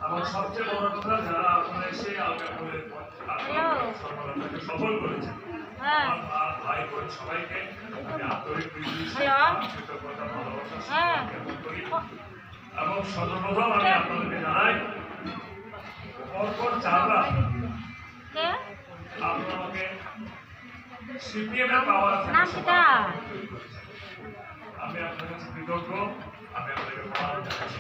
আমার সবচেয়ে বড় কথা যারা আপনারা এসে আলগাপুরের সফলতাকে সফল করেছেন আমার মা ভাই বোন সবাইকে আমি আন্তরিক কৃতজ্ঞতা ভালোবাসা জ্ঞাপন করি এবং সর্বপ্রথম আমি আপনাদেরকে জানাই পরপর চারবার আপনারা আমাকে সিপিএম এর পাওয়ার আমি আপনার কাছে কৃতজ্ঞ আমি আপনাকে প্রণাম জানাচ্ছি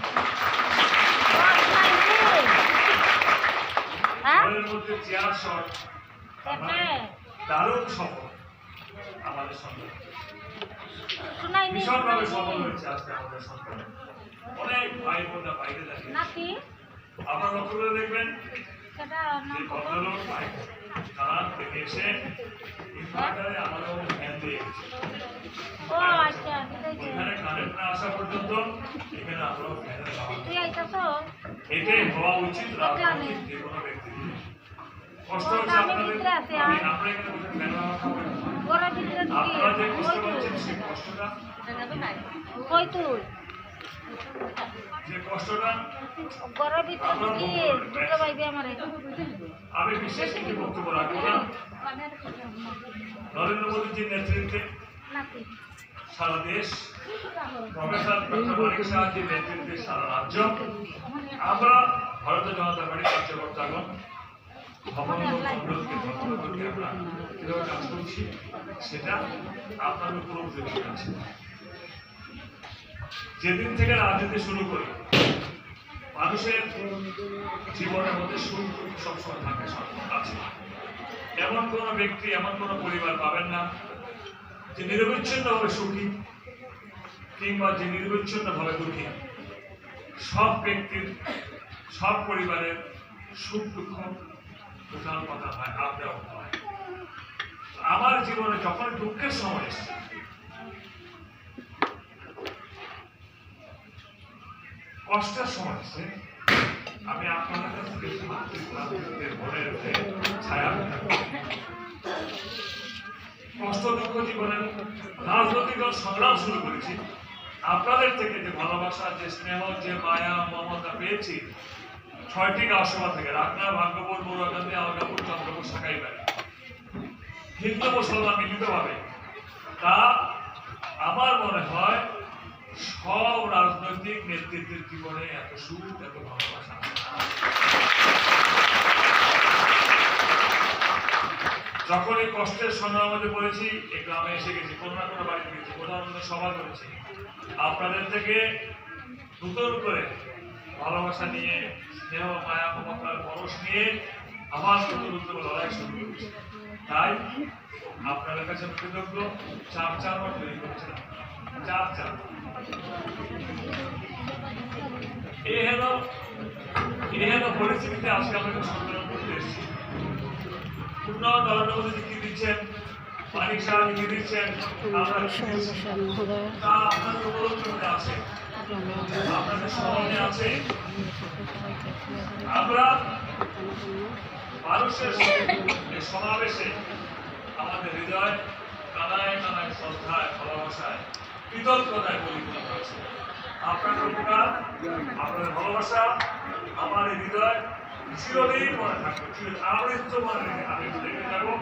আমাদের মধ্যে চেয়ার শট দারুণ সফল আমাদের সঙ্গে ভীষণভাবে সফল হয়েছে আজকে আমাদের সন্তান অনেক ভাই বোনরা বাইরে দাঁড়িয়ে আপনারা লক্ষ্য করে দেখবেন যে ভদ্রলোক ভাই তারা থেকে এসে ইনভার্টারে আমাদের মধ্যে ফ্যান দিয়ে গেছে ওইখানে কারেন্ট না আসা পর্যন্ত এখানে আমরাও ফ্যানের এটাই হওয়া উচিত রাজনৈতিক যে কোনো ব্যক্তি কষ্ট হচ্ছে আপনাদের আমরা এখানে বসে ফ্যান আপনারা যে কষ্ট করছেন সেই কষ্টটা যে কষ্টটা আমি বিশেষ কিছু বক্তব্য রাখবো না নরেন্দ্র মোদীজির নেতৃত্বে সারা দেশ প্রফেসর ডক্টর মানিক সাহাজির নেতৃত্বে সারা রাজ্য আমরা ভারতীয় জনতা পার্টির কার্যকর্তাগণ কিভাবে কাজ করছি সেটা আপনাদের পুরো উপযোগী আছে যেদিন থেকে রাজনীতি শুরু করি মানুষের জীবনের মধ্যে সুখ সবসময় থাকে আছে এমন কোন ব্যক্তি এমন কোন পরিবার পাবেন না যে নিরবিচ্ছিন্নভাবে সুখী কিংবা যে নিরবিচ্ছিন্নভাবে দুঃখী সব ব্যক্তির সব পরিবারের সুখ দুঃখ টোটাল কথা হয় আপ ডাউন হয় আমার জীবনে যখন দুঃখের সময় এসছে কষ্টের সময় এসছে আমি আপনাদের কাছে মনের ছায়া কষ্ট দুঃখ জীবনের রাজনৈতিক সংগ্রাম শুরু করেছি আপনাদের থেকে যে ভালোবাসা যে স্নেহ যে মায়া মমতা পেয়েছি 6টি গাঁওসভা থেকে রাকনা ভাগ্যপুর বড়ুয়াকান্দি আলগাপুর চন্দ্রপুর সাকাইবাড়ি হিন্দু মুসলমান মিলিতভাবে তা আমার মনে হয় সব রাজনৈতিক নেতৃত্বের জীবনে এত সুখ এত ভালোবাসা যখন এই কষ্টের সময়ের মধ্যে পড়েছি এই গ্রামে এসে গেছি কোনো না কোনো বাড়িতে গেছি কোথাও সভা করেছি আপনাদের থেকে নতুন করে ভালোবাসা নিয়ে স্নেহ মায়া মমতার পরশ নিয়ে আবার নতুন নতুন লড়াই শুরু করেছি তাই আপনাদের কাছে কৃতজ্ঞ 4বার তৈরি করেছিলাম 4 এহেন পরিস্থিতিতে আজকে আমরা সম্মেলন করতে এসেছি পূর্ণ নরেন্দ্র মোদী কি দিচ্ছেন মানিক সাহায্য কি দিচ্ছেন তা আপনাদের উপলব্ধি আছে আপনাদের স্মরণে আছে আমরা মানুষের সমাবেশে আমাদের হৃদয় কানায় কানায় শ্রদ্ধায় ভালোবাসায় কৃতজ্ঞতায় পরিপূর্ণ হয়েছে আপনাদের উপকার আপনাদের ভালোবাসা আমার হৃদয় চিরদিন মনে থাকবে আমৃত্যু মনে রেখে আমি রেখে যাবো